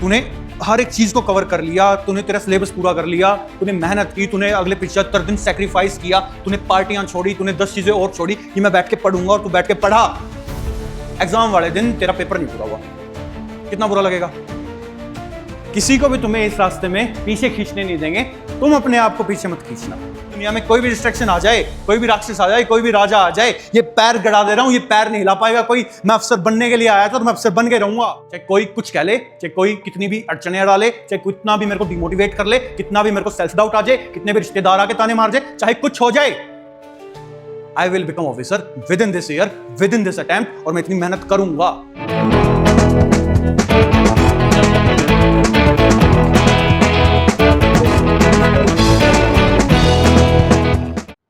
तूने हर एक चीज को कवर कर लिया, तूने तेरा सिलेबस पूरा कर लिया, तूने मेहनत की, तूने अगले 75 दिन सेक्रीफाइस किया, तूने पार्टियां छोड़ी, तूने 10 चीजें और छोड़ी कि मैं बैठ के पढ़ूंगा, और तू बैठ के पढ़ा। एग्जाम वाले दिन तेरा पेपर नहीं पूरा हुआ, कितना बुरा लगेगा। किसी को भी तुम्हें इस रास्ते में पीछे खींचने नहीं देंगे, तुम अपने आप को पीछे मत खींचना। दुनिया में कोई भी डिस्ट्रैक्शन आ जाए, कोई भी राक्षस आ जाए, कोई भी राजा आ जाए, ये पैर गड़ा दे रहा हूं, ये पैर नहीं हिला पाएगा कोई। मैं अफसर बनने के लिए आया था तो मैं अफसर बन के रहूंगा, चाहे कोई कुछ कह ले, चाहे कोई कितनी भी अड़चने डाले, चाहे कितना भी मेरे को डिमोटिवेट कर ले, कितना भी मेरे को सेल्फ डाउट आ जाए, कितने भी रिश्तेदार आके ताने मार जाए, चाहे कुछ हो जाए, I will become officer with in this year, with in this attempt, और मैं इतनी मेहनत करूंगा।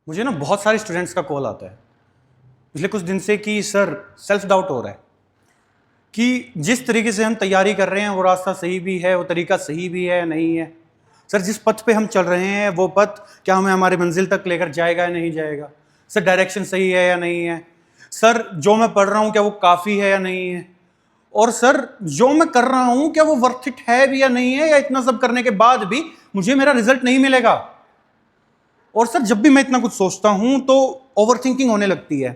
मुझे ना बहुत सारे स्टूडेंट्स का कॉल आता है पिछले कुछ दिन से कि सर सेल्फ डाउट हो रहा है कि जिस तरीके से हम तैयारी कर रहे हैं वो रास्ता सही भी है, वो तरीका सही भी है, नहीं है। सर जिस पथ पे हम चल रहे हैं वो पथ क्या हमें हमारी मंजिल तक लेकर जाएगा या नहीं जाएगा। सर डायरेक्शन सही है या नहीं है। सर जो मैं पढ़ रहा हूँ क्या वो काफ़ी है या नहीं है। और सर जो मैं कर रहा हूँ क्या वो वर्थ इट है भी या नहीं है, या इतना सब करने के बाद भी मुझे मेरा रिजल्ट नहीं मिलेगा। और सर जब भी मैं इतना कुछ सोचता हूं तो ओवरथिंकिंग होने लगती है,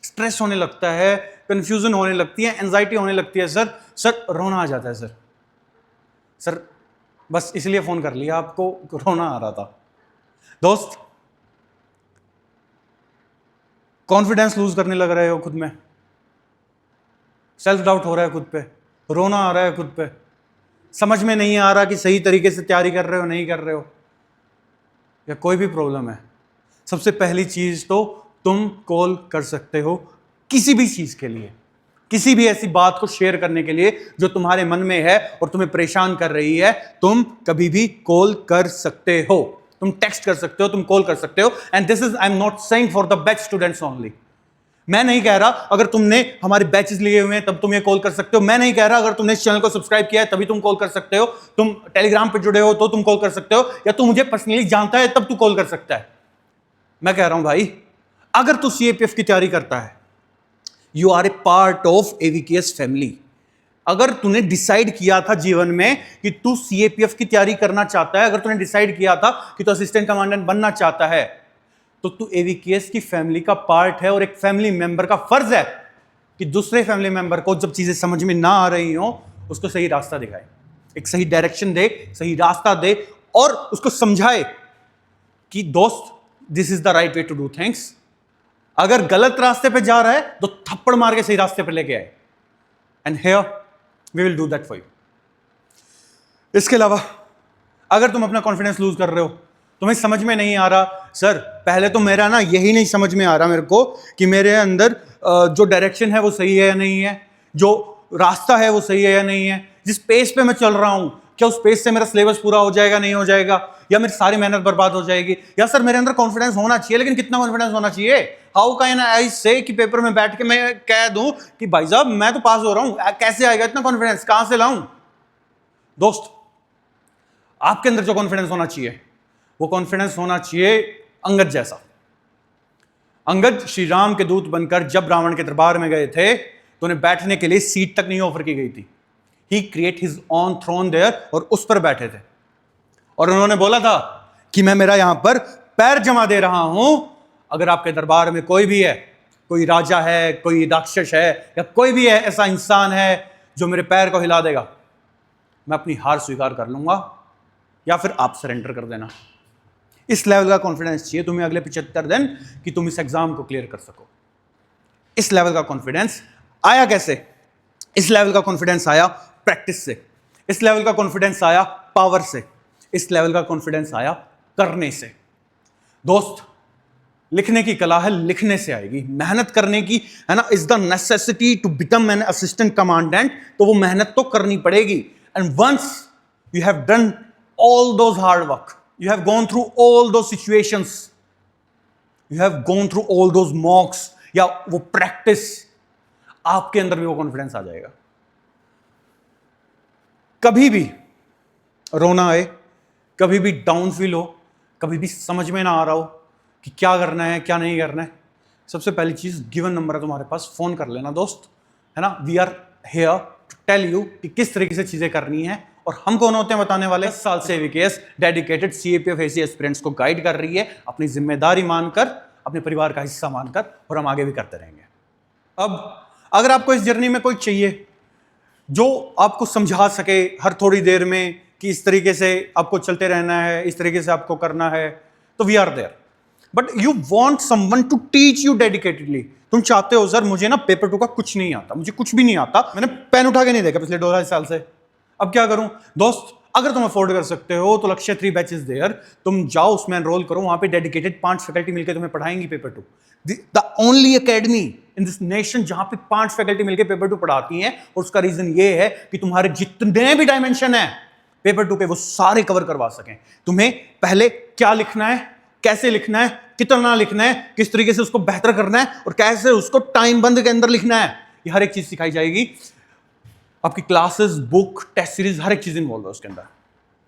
स्ट्रेस होने लगता है, कंफ्यूजन होने लगती है, एंजाइटी होने लगती है। सर रोना आ जाता है। सर बस इसलिए फोन कर लिया आपको, रोना आ रहा था। दोस्त, कॉन्फिडेंस लूज करने लग रहे हो खुद में, सेल्फ डाउट हो रहा है खुद पे, रोना आ रहा है खुद पे, समझ में नहीं आ रहा कि सही तरीके से तैयारी कर रहे हो नहीं कर रहे हो, या कोई भी प्रॉब्लम है। सबसे पहली चीज तो तुम कॉल कर सकते हो किसी भी चीज के लिए, किसी भी ऐसी बात को शेयर करने के लिए जो तुम्हारे मन में है और तुम्हें परेशान कर रही है। तुम कभी भी कॉल कर सकते हो, तुम टेक्स्ट कर सकते हो, तुम कॉल कर सकते हो। And this is, I am not saying for the best students only. मैं नहीं कह रहा अगर तुमने हमारे बैचेस लिए हुए हैं तब तुम ये कॉल कर सकते हो। मैं नहीं कह रहा अगर तुमने इस चैनल को सब्सक्राइब किया है तभी तुम कॉल कर सकते हो, तुम टेलीग्राम पे जुड़े हो तो तुम कॉल कर सकते हो, या तू मुझे पर्सनली जानता है तब तू कॉल कर सकता है। मैं कह रहा हूं भाई, अगर तू सीएपीएफ की तैयारी करता है, you are a part of AVKS family. अगर तूने डिसाइड किया था जीवन में कि तू सीएपीएफ की तैयारी करना चाहता है, अगर तूने डिसाइड किया था कि तू असिस्टेंट कमांडेंट बनना चाहता है, तो तू एवीकेएस की फैमिली का पार्ट है। और एक फैमिली मेंबर का फर्ज है कि दूसरे फैमिली मेंबर को जब चीजें समझ में ना आ रही हो उसको सही रास्ता दिखाए, एक सही डायरेक्शन दे, सही रास्ता दे, और उसको समझाए कि दोस्त this is the right way to do things. अगर गलत रास्ते पे जा रहा है तो थप्पड़ मार के सही रास्ते पे लेके आए। And here we will do that for you. इसके अलावा अगर तुम अपना कॉन्फिडेंस लूज कर रहे हो, तुम्हें समझ में नहीं आ रहा, सर पहले तो मेरा ना यही नहीं समझ में आ रहा मेरे को कि मेरे अंदर जो डायरेक्शन है वो सही है या नहीं है, जो रास्ता है वो सही है या नहीं है, जिस पेस पे मैं चल रहा हूं क्या उस पेस से मेरा सिलेबस पूरा हो जाएगा नहीं हो जाएगा, या मेरी सारी मेहनत बर्बाद हो जाएगी। या सर मेरे अंदर कॉन्फिडेंस होना चाहिए, लेकिन कितना कॉन्फिडेंस होना चाहिए। हाउ कैन आई से कि पेपर में बैठ के मैं कह दूं कि भाई साहब मैं तो पास हो रहा हूं, कैसे आएगा इतना कॉन्फिडेंस, कहां से लाऊं। दोस्त, आपके अंदर जो कॉन्फिडेंस होना चाहिए वो कॉन्फिडेंस होना चाहिए अंगद जैसा। अंगद श्री राम के दूत बनकर जब रावण के दरबार में गए थे तो उन्हें बैठने के लिए सीट तक नहीं ऑफर की गई थी। He create his own throne there, और उस पर बैठे थे, और उन्होंने बोला था कि मैं मेरा यहां पर पैर जमा दे रहा हूं। अगर आपके दरबार में कोई भी है, कोई राजा है, कोई राक्षस है, या कोई भी है ऐसा इंसान है जो मेरे पैर को हिला देगा, मैं अपनी हार स्वीकार कर लूंगा, या फिर आप सरेंडर कर देना। इस लेवल का कॉन्फिडेंस चाहिए तुम्हें अगले 75 दिन कि तुम इस एग्जाम को क्लियर कर सको। इस लेवल का कॉन्फिडेंस आया कैसे? इस लेवल का कॉन्फिडेंस आया प्रैक्टिस से, इस लेवल का कॉन्फिडेंस आया पावर से, इस लेवल का कॉन्फिडेंस आया करने से। दोस्त, लिखने की कला है, लिखने से आएगी। मेहनत करने की है ना, is the necessity to become an assistant commandant, तो वो मेहनत तो करनी पड़ेगी। And once you have done all those hard work, you have gone through all those situations, you have gone through all those mocks, या वो practice, आपके अंदर भी वो कॉन्फिडेंस आ जाएगा। कभी भी रोना आए, कभी भी डाउन फील हो, कभी भी समझ में ना आ रहा हो कि क्या करना है क्या नहीं करना है, सबसे पहली चीज गिवन नंबर है तुम्हारे पास, फोन कर लेना दोस्त, है ना। We are here to tell you कि किस तरीके से चीजें करनी है। और हम कौन होते हैं बताने वाले? 10 साल से एवीकेएस डेडिकेटेड सीएपीएफ एसी एस्पिरेंट्स को गाइड कर रही है, अपनी जिम्मेदारी मानकर, अपने परिवार का हिस्सा मानकर, और हम आगे भी करते रहेंगे। अब अगर आपको इस जर्नी में कोई चाहिए जो आपको समझा सके हर थोड़ी देर में कि इस तरीके से आपको चलते रहना है, इस तरीके से आपको करना है, तो we are there. But you want someone to teach you dedicatedly. तुम चाहते हो सर मुझे ना पेपर 2 का कुछ नहीं आता, मुझे कुछ भी नहीं आता, मैंने पेन उठा के नहीं देखा पिछले 2 साल से, अब क्या करूं? दोस्त, अगर तुम अफोर्ड कर सकते हो तो लक्ष्य 3 बैचेस देयर, तुम जाओ उसमें एनरोल करो, वहां पे डेडिकेटेड 5 फैकल्टी मिलकर तुम्हें पढ़ाएंगी paper 2। The only academy in this nation जहां पे 5 फैकल्टी मिलकर पेपर 2 पढ़ाती हैं, और उसका रीजन ये है कि तुम्हारे जितने भी डायमेंशन है पेपर 2 के वो सारे कवर करवा सकें। तुम्हें पहले क्या लिखना है, कैसे लिखना है, कितना लिखना है, किस तरीके से उसको बेहतर करना है, और कैसे उसको टाइम बंद के अंदर लिखना है, ये हर एक चीज सिखाई जाएगी। आपकी क्लासेस, बुक, टेस्ट सीरीज, हर एक चीज इन्वॉल्व है उसके अंदर।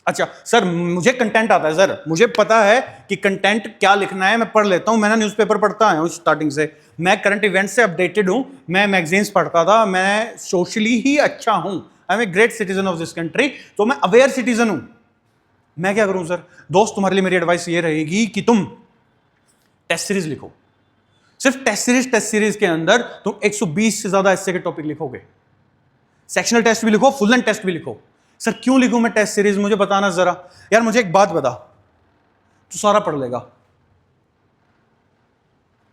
अच्छा सर मुझे कंटेंट आता है, सर मुझे पता है कि कंटेंट क्या लिखना है, मैं पढ़ लेता हूं, मैंने न्यूज़पेपर पढ़ता आया हूं स्टार्टिंग से, मैं करंट इवेंट से अपडेटेड हूं, मैं मैगजीन्स पढ़ता था, मैं सोशली ही अच्छा हूं, I am a great citizen of this country, तो मैं अवेयर सिटीजन हूं। मैं क्या करूं सर? दोस्त, तुम्हारे लिए मेरी एडवाइस ये रहेगी कि तुम टेस्ट सीरीज लिखो। सिर्फ टेस्ट सीरीज के अंदर तुम 120 से ज्यादा एस्से के टॉपिक लिखोगे। सेक्शनल टेस्ट भी लिखो, फुल लेंथ टेस्ट भी लिखो। सर क्यों लिखूं मैं टेस्ट सीरीज, मुझे बताना जरा। यार मुझे एक बात बता, तू सारा पढ़ लेगा,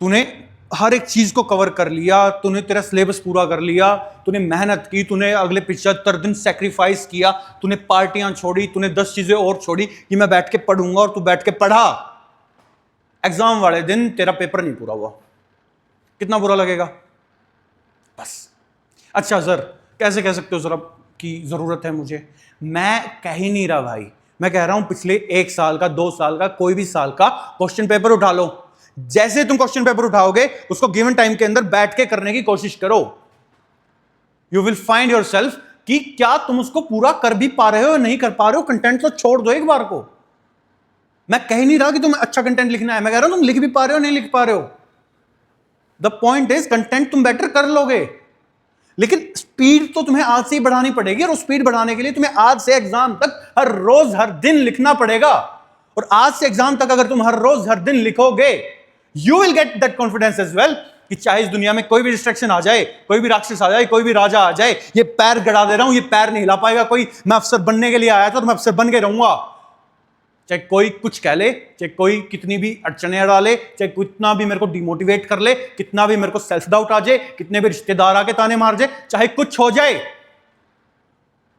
तूने हर एक चीज को कवर कर लिया, तूने तेरा सिलेबस पूरा कर लिया, तूने मेहनत की, तूने अगले 75 दिन सेक्रीफाइस किया, तूने पार्टियां छोड़ी, तूने 10 चीजें और छोड़ी कि मैं बैठ के पढ़ूंगा, और तू बैठ के पढ़ा। एग्जाम वाले दिन तेरा पेपर नहीं पूरा हुआ, कितना बुरा लगेगा? बस। अच्छा सर कैसे कह सकते हो सर की जरूरत है मुझे? मैं कह ही नहीं रहा भाई, मैं कह रहा हूं पिछले 1 साल का, 2 साल का, कोई भी साल का क्वेश्चन पेपर उठा लो। जैसे तुम क्वेश्चन पेपर उठाओगे उसको गिवन टाइम के अंदर बैठ के करने की कोशिश करो। You will find your self कि क्या तुम उसको पूरा कर भी पा रहे हो या नहीं कर पा रहे हो। कंटेंट तो छोड़ दो एक बार को, मैं कह नहीं रहा कि तुम्हें अच्छा कंटेंट लिखना है, मैं कह रहा हूं तुम लिख भी पा रहे हो नहीं लिख पा रहे हो। द पॉइंट इज कंटेंट तुम बेटर कर लोगे, लेकिन स्पीड तो तुम्हें आज से ही बढ़ानी पड़ेगी, और स्पीड बढ़ाने के लिए तुम्हें आज से एग्जाम तक हर रोज हर दिन लिखना पड़ेगा। और आज से एग्जाम तक अगर तुम हर रोज हर दिन लिखोगे, you will get that confidence as well कि चाहे इस दुनिया में कोई भी डिस्ट्रैक्शन आ जाए, कोई भी राक्षस आ जाए, कोई भी राजा आ जाए, ये पैर गड़ा दे रहा हूं, ये पैर नहीं हिला पाएगा कोई। मैं अफसर बनने के लिए आया था तो मैं अफसर बन के रहूंगा, चाहे कोई कुछ कह ले, चाहे कोई कितनी भी अड़चने डाले, चाहे कितना भी मेरे को डिमोटिवेट कर ले, कितना भी मेरे को सेल्फ डाउट आ जाए, कितने भी रिश्तेदार आके ताने मार जाए, चाहे कुछ हो जाए,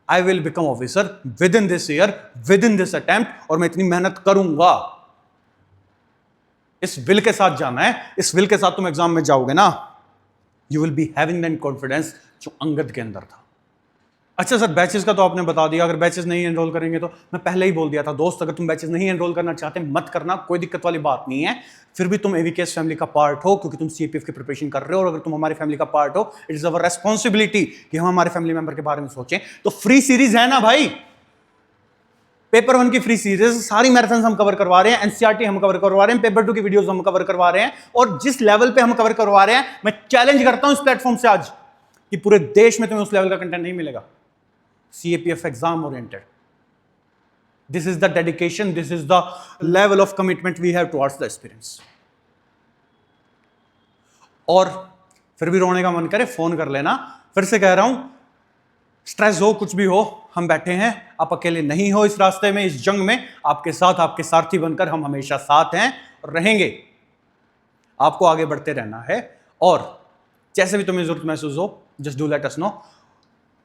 I will become officer with in this year, with in this attempt, और मैं इतनी मेहनत करूंगा। इस विल के साथ जाना है, इस विल के साथ तुम एग्जाम में जाओगे ना, you will be having that confidence जो अंगद के अंदर था। अच्छा सर बैचेस का तो आपने बता दिया, अगर बैचेस नहीं एनरोल करेंगे तो मैं पहले ही बोल दिया था दोस्त, अगर तुम बैचेस नहीं एनरोल करना चाहते मत करना, कोई दिक्कत वाली बात नहीं है। फिर भी तुम एवीकेएस फैमिली का पार्ट हो, क्योंकि तुम सीपीएफ की प्रिपरेशन कर रहे हो, और अगर तुम हमारी फैमिली का पार्ट हो, इट इज अवर रेस्पॉन्सिबिलिटी कि हम हमारे फैमिली मेंबर के बारे में सोचें। तो फ्री सीरीज है ना भाई, पेपर 1 की फ्री सीरीज, सारी मैराथन हम कवर करवा रहे हैं, एनसीईआरटी हम कवर करवा रहे हैं, पेपर 2 की वीडियोस हम कवर करवा रहे हैं, और जिस लेवल पे हम कवर करवा रहे हैं, मैं चैलेंज करता हूं इस प्लेटफॉर्म से आज कि पूरे देश में तुम्हें उस लेवल का कंटेंट नहीं मिलेगा। CAPF exam oriented. This is the dedication, this is the level of commitment we have towards the experience. और फिर भी रोने का मन करे फोन कर लेना, फिर से कह रहा हूं, स्ट्रेस हो कुछ भी हो, हम बैठे हैं, आप अकेले नहीं हो इस रास्ते में, इस जंग में, आपके साथ, आपके सारथी बनकर हम हमेशा साथ हैं और रहेंगे। आपको आगे बढ़ते रहना है, और जैसे भी तुम्हें जरूरत महसूस हो, just do let us know.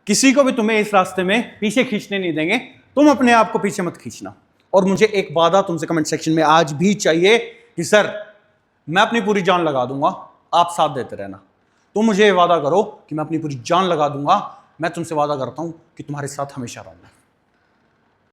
किसी को भी तुम्हें इस रास्ते में पीछे खींचने नहीं देंगे, तुम अपने आप को पीछे मत खींचना। और मुझे एक वादा तुमसे कमेंट सेक्शन में आज भी चाहिए कि सर मैं अपनी पूरी जान लगा दूंगा, आप साथ देते रहना। तुम मुझे वादा करो कि मैं अपनी पूरी जान लगा दूंगा, मैं तुमसे वादा करता हूं कि तुम्हारे साथ हमेशा रहूंगा।